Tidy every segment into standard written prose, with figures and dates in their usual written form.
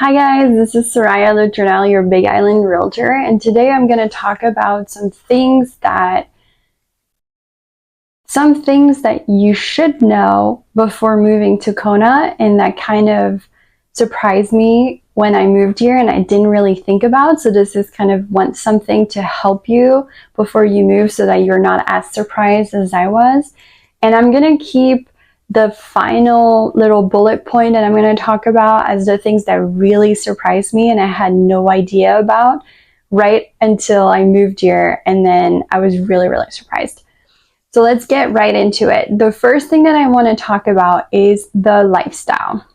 Hi guys, this is Soraya Luternal, your Big Island Realtor, and today I'm going to talk about some things that you should know before moving to Kona, and that kind of surprised me when I moved here and I didn't really think about. So this is kind of something to help you before you move so that you're not as surprised as I was. And I'm going to keep the final little bullet point that I'm going to talk about as the things that really surprised me and I had no idea about right until I moved here, and then I was really surprised. So let's get right into it. The first thing that I want to talk about is the lifestyle.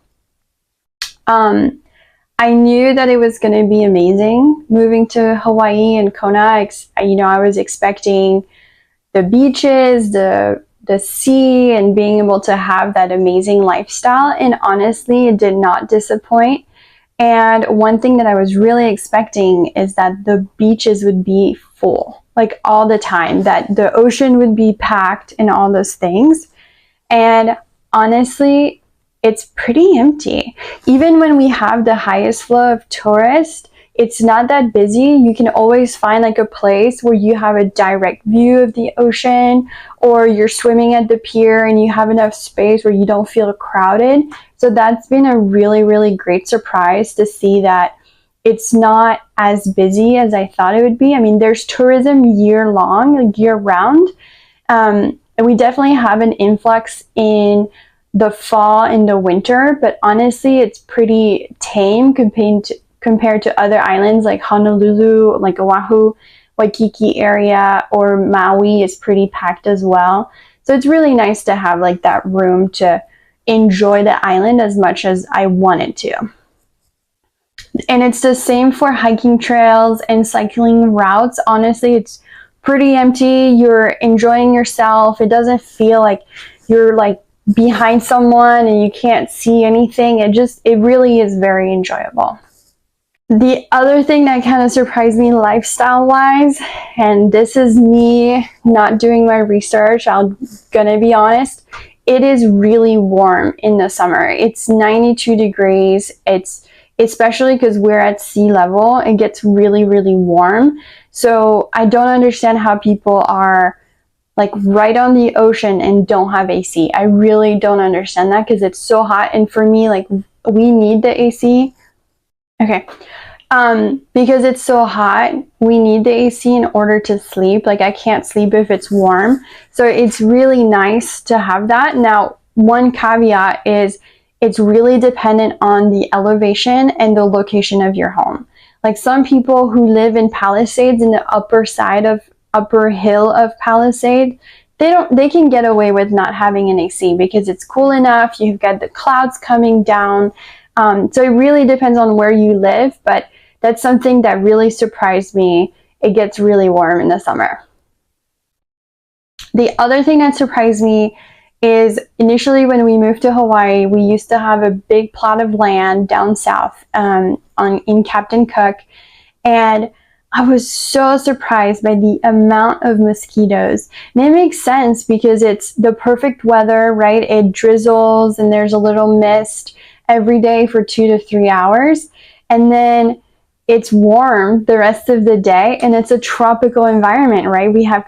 I knew that it was going to be amazing moving to Hawaii and Kona. I was expecting the beaches, the sea, and being able to have that amazing lifestyle, and honestly it did not disappoint. And one thing that I was really expecting is that the beaches would be full, like all the time, that the ocean would be packed and all those things. And honestly, it's pretty empty. Even when we have the highest flow of tourists, it's not that busy. You can always find like a place where you have a direct view of the ocean, or you're swimming at the pier and you have enough space where you don't feel crowded. So that's been a really great surprise to see that it's not as busy as I thought it would be. I mean, there's tourism year long, like year round. And we definitely have an influx in the fall and the winter, but honestly, it's pretty tame compared to other islands like Honolulu, like Oahu, Waikiki area, or Maui is pretty packed as well. So it's really nice to have like that room to enjoy the island as much as I wanted to. And it's the same for hiking trails and cycling routes. Honestly, it's pretty empty. You're enjoying yourself. It doesn't feel like you're like behind someone and you can't see anything. It really is very enjoyable. The other thing that kind of surprised me lifestyle wise, and this is me not doing my research, I'm gonna be honest, it is really warm in the summer. It's 92 degrees. It's especially because we're at sea level, it gets really warm. So I don't understand how people are like right on the ocean and don't have AC. I really don't understand that because it's so hot. And for me, like, we need the AC. Okay. Because it's so hot, we need the AC in order to sleep. Like, I can't sleep if it's warm. So it's really nice to have that. Now, one caveat is it's really dependent on the elevation and the location of your home. Like, some people who live in Palisades, in the upper hill of Palisades, they can get away with not having an AC because it's cool enough. You've got the clouds coming down. So it really depends on where you live, but that's something that really surprised me. It gets really warm in the summer. The other thing that surprised me is initially when we moved to Hawaii, we used to have a big plot of land down south in Captain Cook, and I was so surprised by the amount of mosquitoes. And it makes sense because it's the perfect weather, right? It drizzles and there's a little mist every day for 2 to 3 hours. And then it's warm the rest of the day, and it's a tropical environment, right? We have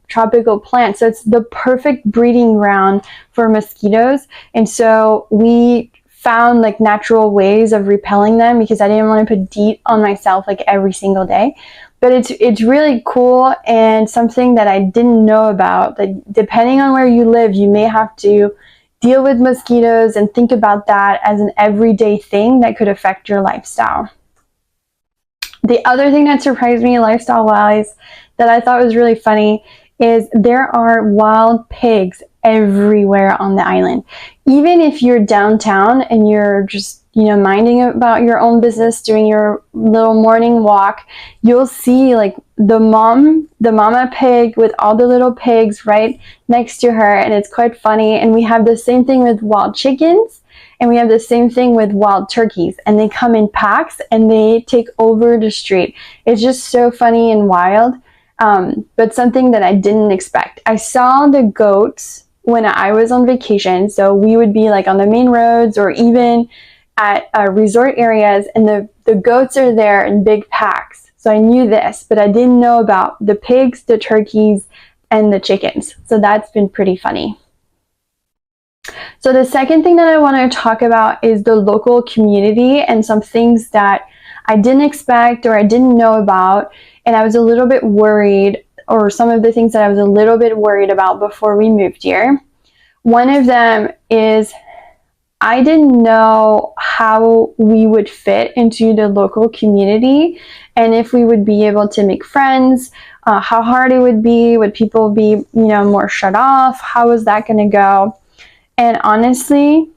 tropical plants. So it's the perfect breeding ground for mosquitoes. And so we found like natural ways of repelling them because I didn't want to put DEET on myself like every single day. But it's really cool, and something that I didn't know about, that depending on where you live, you may have to deal with mosquitoes and think about that as an everyday thing that could affect your lifestyle. The other thing that surprised me lifestyle-wise that I thought was really funny is there are wild pigs everywhere on the island. Even if you're downtown and you're just, minding about your own business, doing your little morning walk, you'll see like the mama pig with all the little pigs right next to her, and it's quite funny. And we have the same thing with wild chickens, and we have the same thing with wild turkeys, and they come in packs and they take over the street. It's just so funny and wild, but something that I didn't expect. I saw the goats when I was on vacation, so we would be like on the main roads or even at resort areas, and the goats are there in big packs. So I knew this, but I didn't know about the pigs, the turkeys, and the chickens. So that's been pretty funny. So the second thing that I want to talk about is the local community and some things that I didn't expect or I didn't know about, and I was a little bit worried, or some of the things that I was a little bit worried about before we moved here. One of them is I didn't know how we would fit into the local community and if we would be able to make friends, how hard it would be, would people be, more shut off, how was that going to go? And honestly,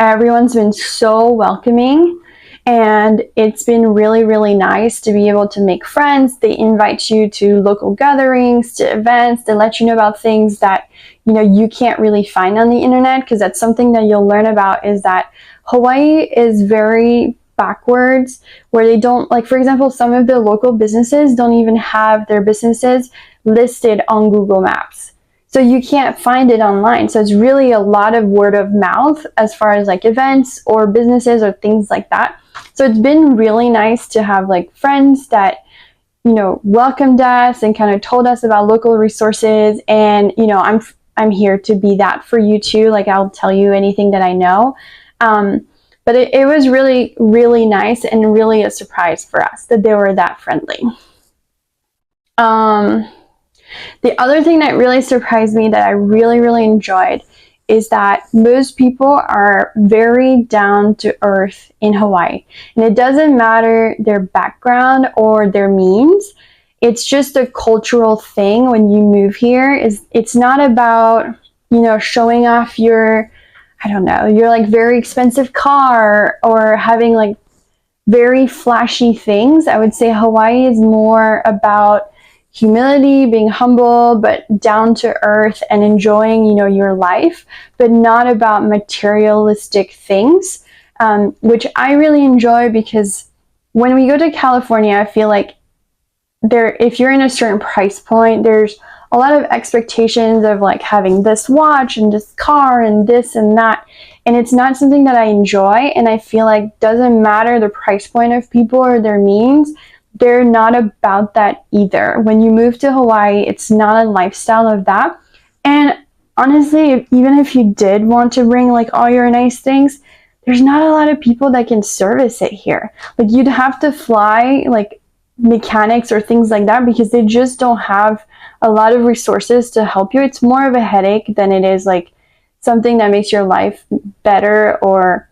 everyone's been so welcoming, and it's been really, really nice to be able to make friends. They invite you to local gatherings, to events. They let you know about things that, you can't really find on the internet, because that's something that you'll learn about, is that Hawaii is very backwards, where they don't, like, for example, some of the local businesses don't even have their businesses listed on Google Maps. So you can't find it online. So it's really a lot of word of mouth as far as like events or businesses or things like that. So it's been really nice to have like friends that, welcomed us and kind of told us about local resources. And, I'm here to be that for you too. Like, I'll tell you anything that I know. But it was really, really nice and really a surprise for us that they were that friendly. The other thing that really surprised me that I really, really enjoyed is that most people are very down to earth in Hawaii. And it doesn't matter their background or their means. It's just a cultural thing when you move here. It's not about, showing off your like very expensive car or having like very flashy things. I would say Hawaii is more about humility, being humble, but down to earth and enjoying, your life, but not about materialistic things, which I really enjoy, because when we go to California, I feel like if you're in a certain price point, there's a lot of expectations of like having this watch and this car and this and that. And it's not something that I enjoy. And I feel like doesn't matter the price point of people or their means, they're not about that either. When you move to Hawaii, it's not a lifestyle of that. And honestly, even if you did want to bring like all your nice things, there's not a lot of people that can service it here. Like, you'd have to fly like mechanics or things like that, because they just don't have a lot of resources to help you. It's more of a headache than it is like something that makes your life better or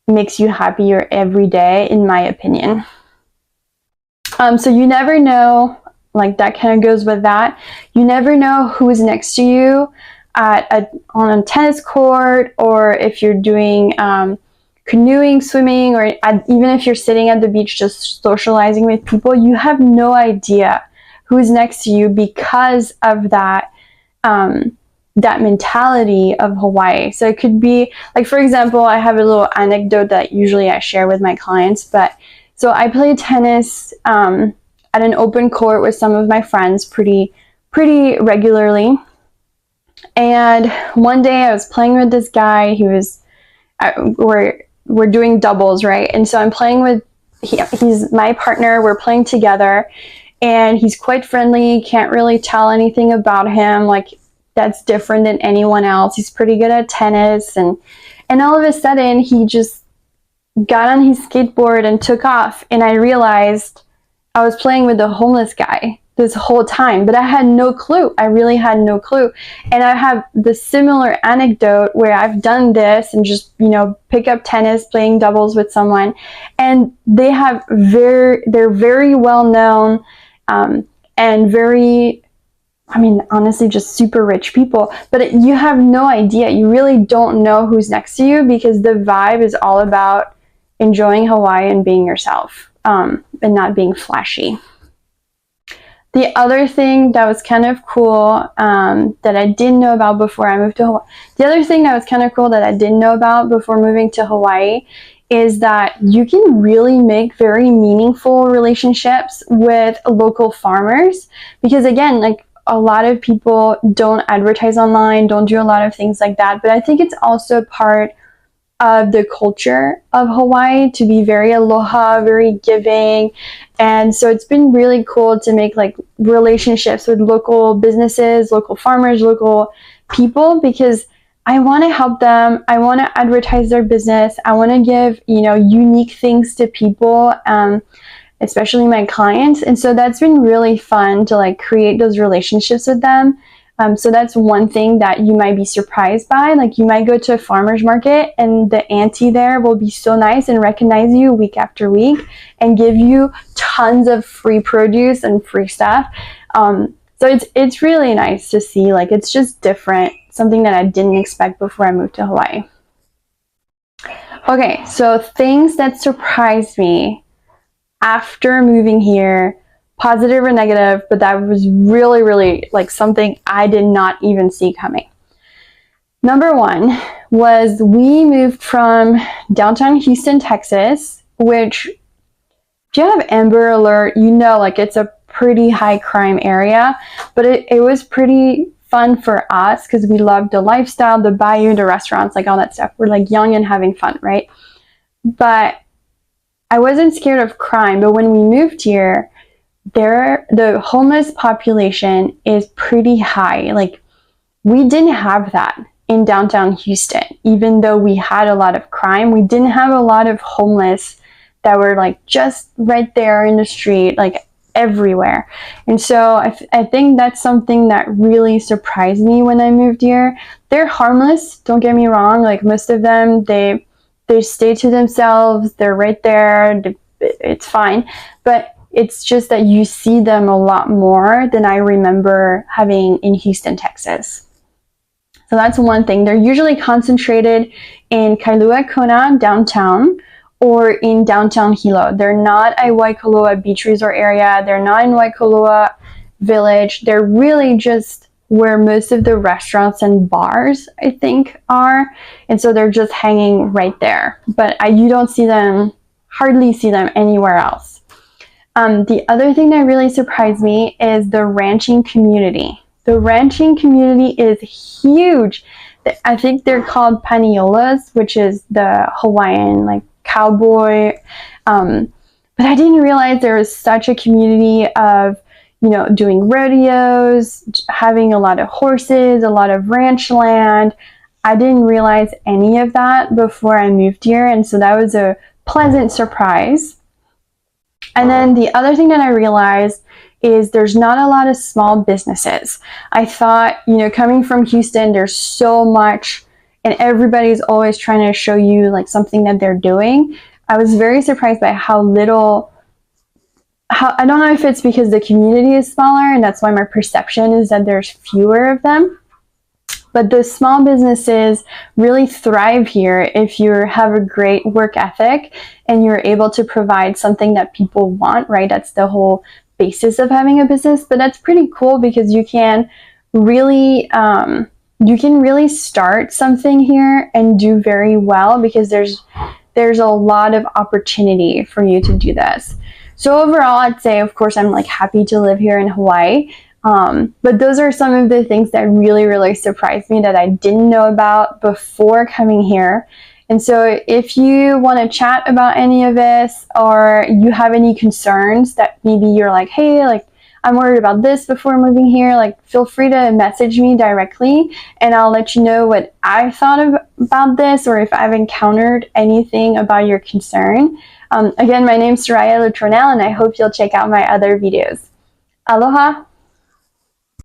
makes you happier every day, in my opinion. So you never know, like that kind of goes with that. You never know who's next to you on a tennis court, or if you're doing canoeing, swimming, or even if you're sitting at the beach just socializing with people, you have no idea who's next to you because of that mentality of Hawaii. So it could be like, for example, I have a little anecdote that usually I share with my clients, but so I play tennis at an open court with some of my friends pretty regularly. And one day I was playing with this guy. We're doing doubles, right? And so I'm playing with, he's my partner. We're playing together, and he's quite friendly. Can't really tell anything about him like that's different than anyone else. He's pretty good at tennis, and all of a sudden he just got on his skateboard and took off, and I realized I was playing with the homeless guy this whole time, but I had no clue. I really had no clue. And I have the similar anecdote where I've done this and just, pick up tennis, playing doubles with someone, and they're very well known and very, honestly, just super rich people, but you have no idea. You really don't know who's next to you, because the vibe is all about enjoying Hawaii and being yourself, and not being flashy. The other thing that was kind of cool that I didn't know about before I moved to Hawaii, moving to Hawaii is that you can really make very meaningful relationships with local farmers, because again, like a lot of people don't advertise online, don't do a lot of things like that, but I think it's also part of the culture of Hawaii to be very aloha, very giving. And so it's been really cool to make like relationships with local businesses, local farmers, local people, because I want to help them. I want to advertise their business. I want to give, unique things to people, especially my clients. And so that's been really fun to like create those relationships with them. So that's one thing that you might be surprised by. Like you might go to a farmer's market and the auntie there will be so nice and recognize you week after week and give you tons of free produce and free stuff. So it's really nice to see. Like it's just different, something that I didn't expect before I moved to Hawaii. Okay, so things that surprised me after moving here, positive or negative, but that was really, really like something I did not even see coming. Number one was we moved from downtown Houston, Texas, which if you have Amber Alert, like it's a pretty high crime area, but it was pretty fun for us because we loved the lifestyle, the bayou, the restaurants, like all that stuff. We're like young and having fun, right? But I wasn't scared of crime, but when we moved here, the homeless population is pretty high. Like we didn't have that in downtown Houston. Even though we had a lot of crime, we didn't have a lot of homeless that were like just right there in the street, like everywhere. And so I think that's something that really surprised me when I moved here. They're harmless, don't get me wrong. Like most of them, they stay to themselves. They're right there. It's fine. But it's just that you see them a lot more than I remember having in Houston, Texas. So that's one thing. They're usually concentrated in Kailua-Kona downtown or in downtown Hilo. They're not a Waikoloa beach resort area. They're not in Waikoloa village. They're really just where most of the restaurants and bars, I think, are. And so they're just hanging right there. But you don't see them, hardly see them anywhere else. The other thing that really surprised me is the ranching community. The ranching community is huge. I think they're called paniolas, which is the Hawaiian like cowboy. But I didn't realize there was such a community of, doing rodeos, having a lot of horses, a lot of ranch land. I didn't realize any of that before I moved here. And so that was a pleasant surprise. And then the other thing that I realized is there's not a lot of small businesses. I thought, coming from Houston, there's so much and everybody's always trying to show you like something that they're doing. I was very surprised by how little, I don't know if it's because the community is smaller and that's why my perception is that there's fewer of them. But the small businesses really thrive here if you have a great work ethic and you're able to provide something that people want, right? That's the whole basis of having a business. But that's pretty cool because you can really start something here and do very well because there's a lot of opportunity for you to do this. So overall, I'd say, of course, I'm like happy to live here in Hawaii. But those are some of the things that really, really surprised me that I didn't know about before coming here. And so if you want to chat about any of this or you have any concerns that maybe you're like, hey, like I'm worried about this before moving here, like feel free to message me directly and I'll let you know what I thought about this or if I've encountered anything about your concern. Again, my name's Soraya Lutronel and I hope you'll check out my other videos. Aloha!